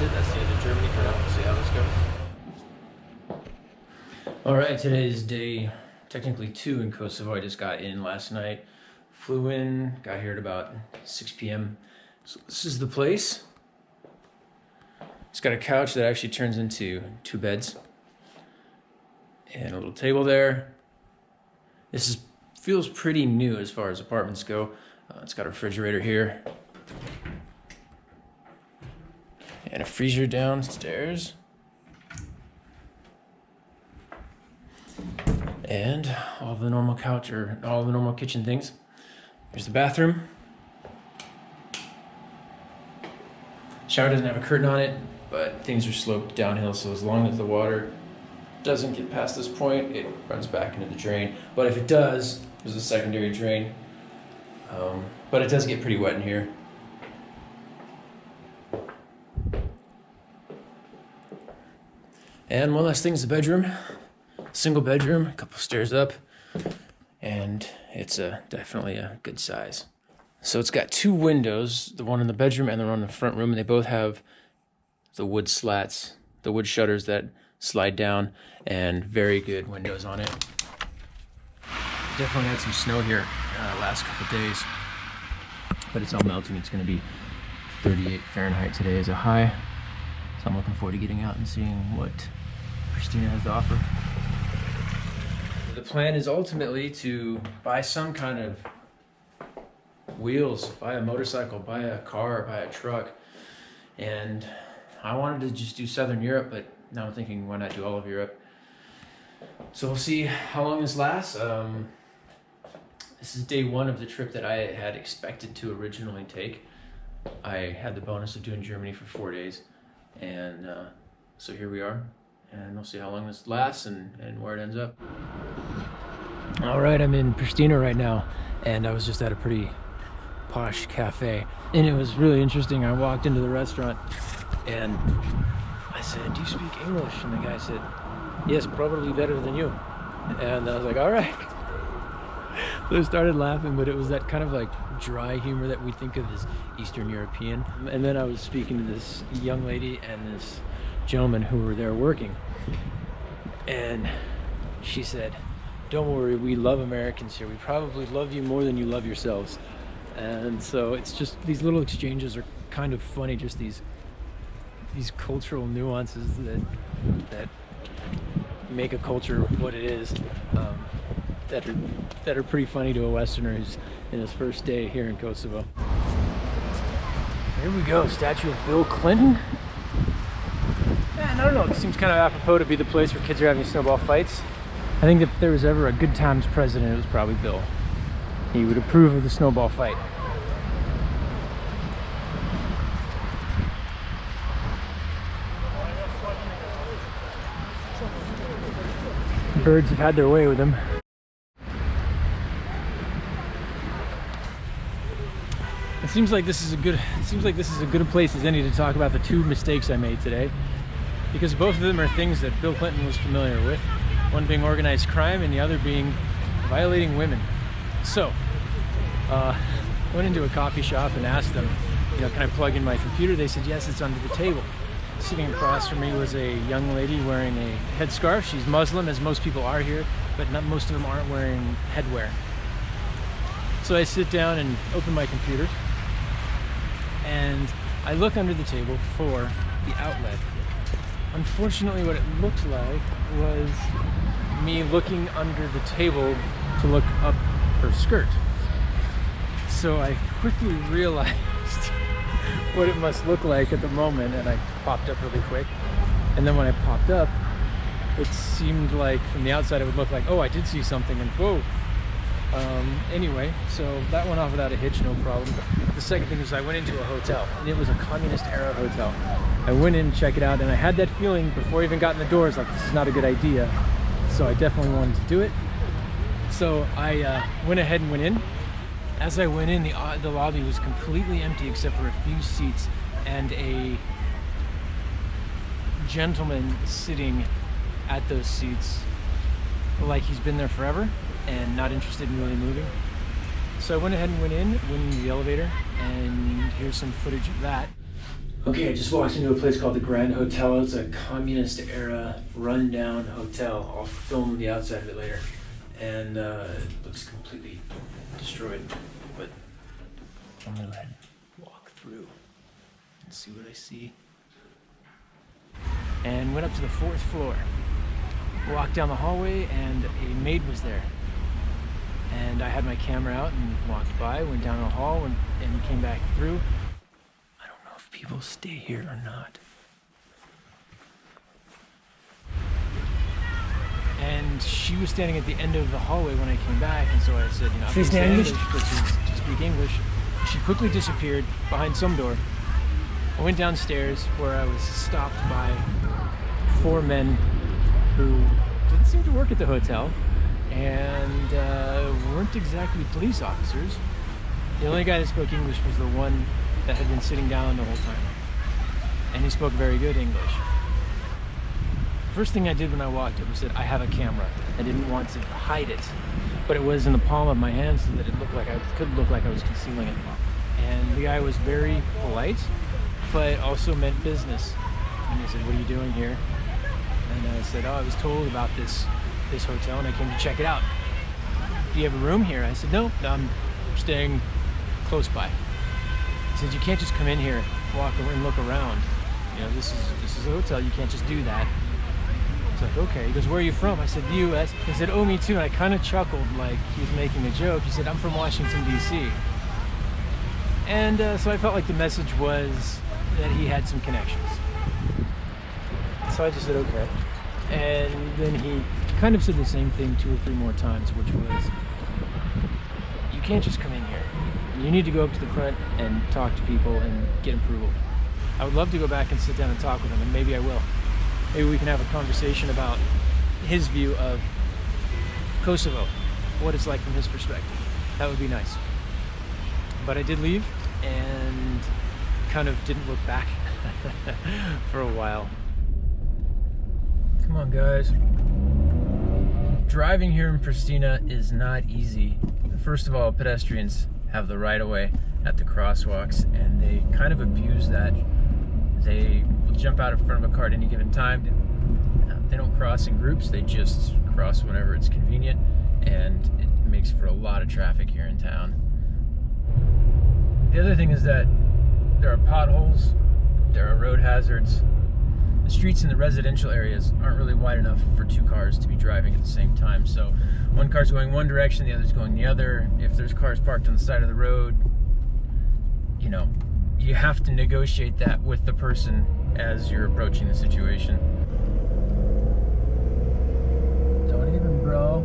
it. That's the end of Germany for now. We'll see how this goes. All right, today is day technically 2 in Kosovo. I just got in last night. Flew in, got here at about 6 p.m. So this is the place. It's got a couch that actually turns into 2 beds. And a little table there. Feels pretty new as far as apartments go. It's got a refrigerator here. And a freezer downstairs. And all the normal couch or all the normal kitchen things. Here's the bathroom. Shower doesn't have a curtain on it, but things are sloped downhill, so as long as the water doesn't get past this point, it runs back into the drain. But if it does, there's a secondary drain. But it does get pretty wet in here. And one last thing is the bedroom. Single bedroom, a couple stairs up, and it's definitely a good size. So it's got 2 windows, the one in the bedroom and the one in the front room, and they both have the wood slats, the wood shutters that slide down, and very good windows on it. Definitely had some snow here last couple days, but it's all melting. It's going to be 38 Fahrenheit today as a high, so I'm looking forward to getting out and seeing what Pristina has to offer. The plan is ultimately to buy some kind of wheels, buy a motorcycle, buy a car, buy a truck, and I wanted to just do Southern Europe, but now I'm thinking, why not do all of Europe? So we'll see how long this lasts. This is day 1 of the trip that I had expected to originally take. I had the bonus of doing Germany for 4 days, and so here we are, and we'll see how long this lasts and where it ends up. All right, I'm in Pristina right now, and I was just at a pretty posh cafe, and it was really interesting. I walked into the restaurant, and I said, "Do you speak English?" And the guy said, "Yes, probably better than you." And I was like, all right. So I started laughing, but it was that kind of like dry humor that we think of as Eastern European. And then I was speaking to this young lady and this gentleman who were there working. And she said, "Don't worry, we love Americans here. We probably love you more than you love yourselves." And so it's just, these little exchanges are kind of funny, just these cultural nuances that make a culture what it is, that are pretty funny to a Westerner who's in his first day here in Kosovo. Here we go, statue of Bill Clinton. And I don't know, it seems kind of apropos to be the place where kids are having snowball fights. I think if there was ever a good times president, it was probably Bill. He would approve of the snowball fight. Birds have had their way with him. It seems like this is a good place as any to talk about the 2 mistakes I made today, because both of them are things that Bill Clinton was familiar with. One being organized crime, and the other being violating women. So, went into a coffee shop and asked them, can I plug in my computer? They said, yes, it's under the table. Sitting across from me was a young lady wearing a headscarf. She's Muslim, as most people are here, but not most of them aren't wearing headwear. So I sit down and open my computer, and I look under the table for the outlet. Unfortunately, what it looked like was me looking under the table to look up her skirt. So I quickly realized what it must look like at the moment, and I popped up really quick. And then when I popped up, it seemed like from the outside it would look like, oh, I did see something, and whoa. Anyway, so that went off without a hitch, no problem. The second thing was I went into a hotel, and it was a communist era hotel. I went in to check it out, and I had that feeling before I even got in the doors, like, this is not a good idea. So I definitely wanted to do it. So I went ahead and went in. As I went in, the lobby was completely empty except for a few seats and a gentleman sitting at those seats like he's been there forever and not interested in really moving. So I went ahead and went in the elevator, and here's some footage of that. Okay, I just walked into a place called the Grand Hotel. It's a communist era rundown hotel. I'll film the outside of it later. And it looks completely destroyed. But I'm gonna go ahead and walk through and see what I see. And went up to the 4th floor. Walked down the hallway and a maid was there. And I had my camera out and walked by, went down the hall and came back through. I don't know if people stay here or not. And she was standing at the end of the hallway when I came back, and so I said, you know, I'm speak English to speak English. She quickly disappeared behind some door. I went downstairs where I was stopped by 4 men who didn't seem to work at the hotel and weren't exactly police officers. The only guy that spoke English was the one that had been sitting down the whole time, and he spoke very good English. First thing I did when I walked up was that I have a camera. I didn't want to hide it, but it was in the palm of my hand so that it looked like could look like I was concealing it. And the guy was very polite, but also meant business. And he said, "What are you doing here?" And I said, "Oh, I was told about this hotel and I came to check it out. Do you have a room here?" I said, No, I'm staying close by." He said, "You can't just come in here, walk and look around. You know, this is a hotel, you can't just do that." I was like, "Okay." He goes, "Where are you from?" I said, "The US." He said, "Oh, me too." And I kind of chuckled like he was making a joke. He said, "I'm from Washington, D.C. And so I felt like the message was that he had some connections. So I just said, okay. And then he kind of said the same thing 2 or 3 more times, which was, "You can't just come in here. You need to go up to the front and talk to people and get approval." I would love to go back and sit down and talk with him, and maybe I will. Maybe we can have a conversation about his view of Kosovo, what it's like from his perspective. That would be nice. But I did leave and kind of didn't look back for a while. Come on, guys. Driving here in Pristina is not easy. First of all, pedestrians have the right of way at the crosswalks, and they kind of abuse that. They will jump out in front of a car at any given time. They don't cross in groups, they just cross whenever it's convenient, and it makes for a lot of traffic here in town. The other thing is that there are potholes, there are road hazards. The streets in the residential areas aren't really wide enough for 2 cars to be driving at the same time. So one car's going one direction, the other's going the other. If there's cars parked on the side of the road, you know, you have to negotiate that with the person as you're approaching the situation. Don't even, bro.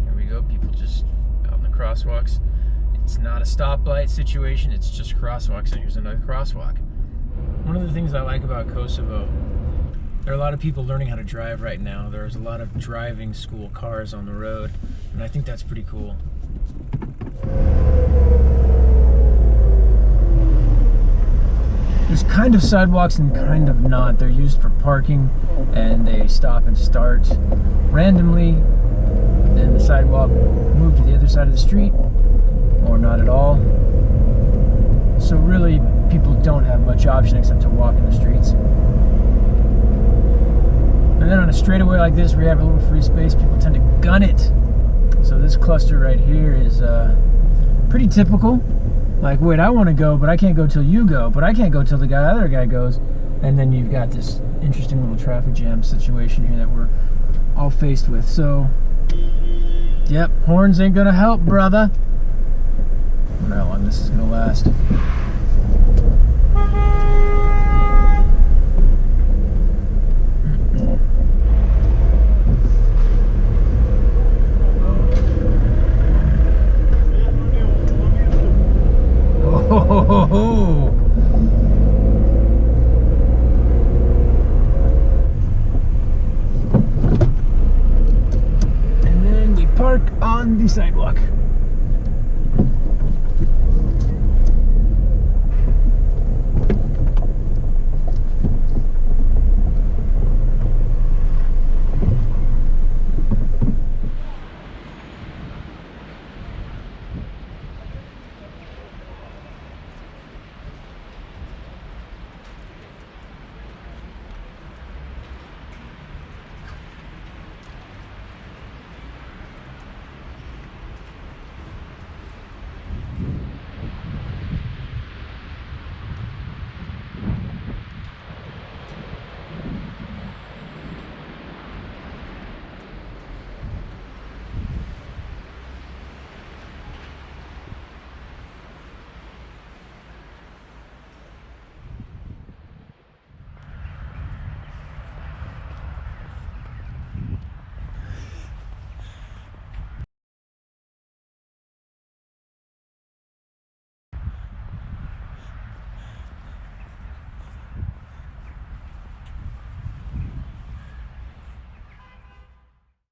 Here we go, people just out in the crosswalks. It's not a stoplight situation, it's just crosswalks, and here's another crosswalk. One of the things I like about Kosovo, there are a lot of people learning how to drive right now. There's a lot of driving school cars on the road, and I think that's pretty cool. There's kind of sidewalks and kind of not. They're used for parking, and they stop and start randomly. Then the sidewalk moved to the other side of the street, or not at all. So really, people don't have much option except to walk in the streets. And then on a straightaway like this, where you have a little free space, people tend to gun it. So this cluster right here is pretty typical. Like, wait, I want to go, but I can't go till you go, but I can't go till the other guy goes. And then you've got this interesting little traffic jam situation here that we're all faced with. So, yep, horns ain't gonna help, brother. I wonder how long this is gonna last. Oh, and then we park on the sidewalk.